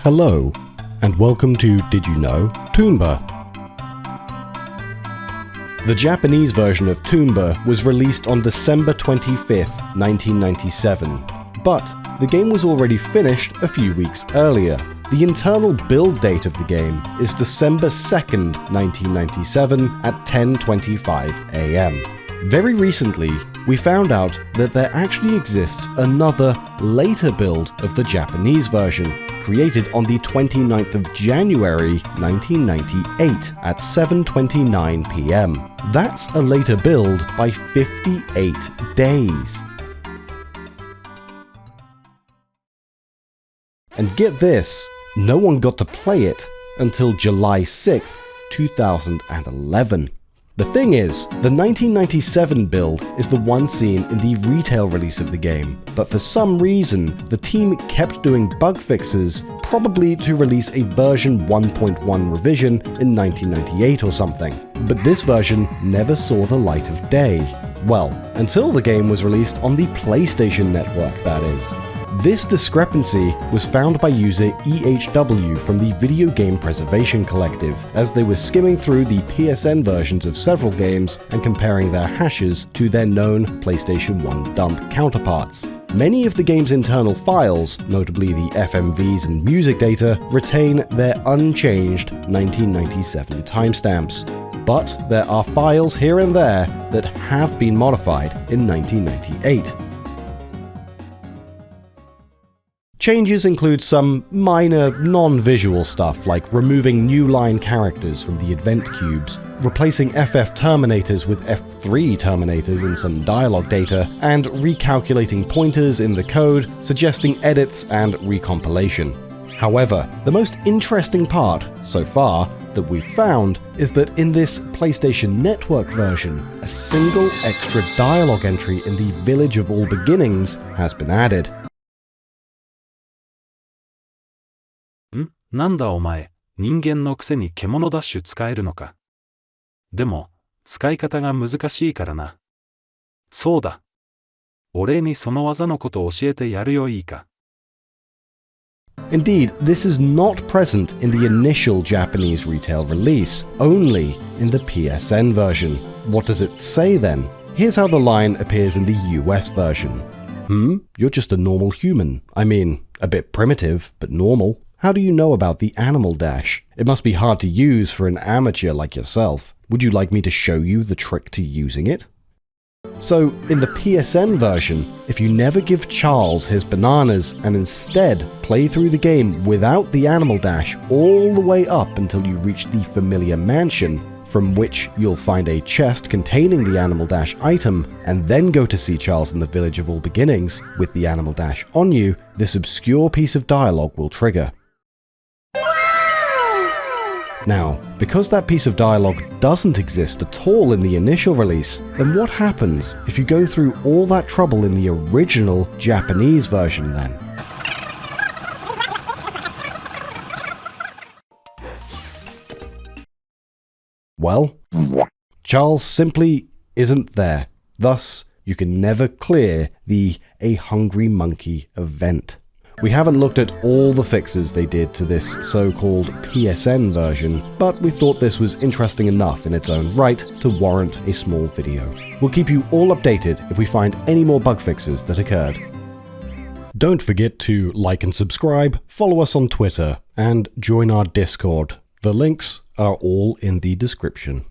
Hello, and welcome to Did You Know? Tomba. The Japanese version of Tomba was released on December 25th, 1997, but the game was already finished a few weeks earlier. The internal build date of the game is December 2nd, 1997 at 10:25 AM. Very recently, we found out that there actually exists another later build of the Japanese version, created on the 29th of January 1998 at 7:29 PM. That's a later build by 58 days. And get this, no one got to play it until July 6th, 2011. The thing is, the 1997 build is the one seen in the retail release of the game, but for some reason, the team kept doing bug fixes, probably to release a version 1.1 revision in 1998 or something. But this version never saw the light of day. Well, until the game was released on the PlayStation Network, that is. This discrepancy was found by user EHW from the Video Game Preservation Collective, as they were skimming through the PSN versions of several games and comparing their hashes to their known PlayStation 1 dump counterparts. Many of the game's internal files, notably the FMVs and music data, retain their unchanged 1997 timestamps. But there are files here and there that have been modified in 1998. Changes include some minor, non-visual stuff like removing new line characters from the event cubes, replacing FF Terminators with F3 Terminators in some dialogue data, and recalculating pointers in the code, suggesting edits and recompilation. However, the most interesting part, so far, that we've found is that in this PlayStation Network version, a single extra dialogue entry in the Village of All Beginnings has been added. なんだお前、人間のくせに獣ダッシュ使えるのか。でも、使い方が難しいからな。そうだ。俺にその技のこと教えてやるよいいか。Indeed, this is not present in the initial Japanese retail release, only in the PSN version. What does it say then? Here's how the line appears in the US version. You're just a normal human. I mean, a bit primitive, but normal. How do you know about the animal dash? It must be hard to use for an amateur like yourself. Would you like me to show you the trick to using it? So, in the PSN version, if you never give Charles his bananas and instead play through the game without the animal dash all the way up until you reach the familiar mansion, from which you'll find a chest containing the Animal Dash item, and then go to see Charles in the Village of All Beginnings with the Animal Dash on you, this obscure piece of dialogue will trigger. Now, because that piece of dialogue doesn't exist at all in the initial release, then what happens if you go through all that trouble in the original Japanese version then? Well, Charles simply isn't there. Thus, you can never clear the A Hungry Monkey event. We haven't looked at all the fixes they did to this so-called PSN version, but we thought this was interesting enough in its own right to warrant a small video. We'll keep you all updated if we find any more bug fixes that occurred. Don't forget to like and subscribe, follow us on Twitter, and join our Discord. The links are all in the description.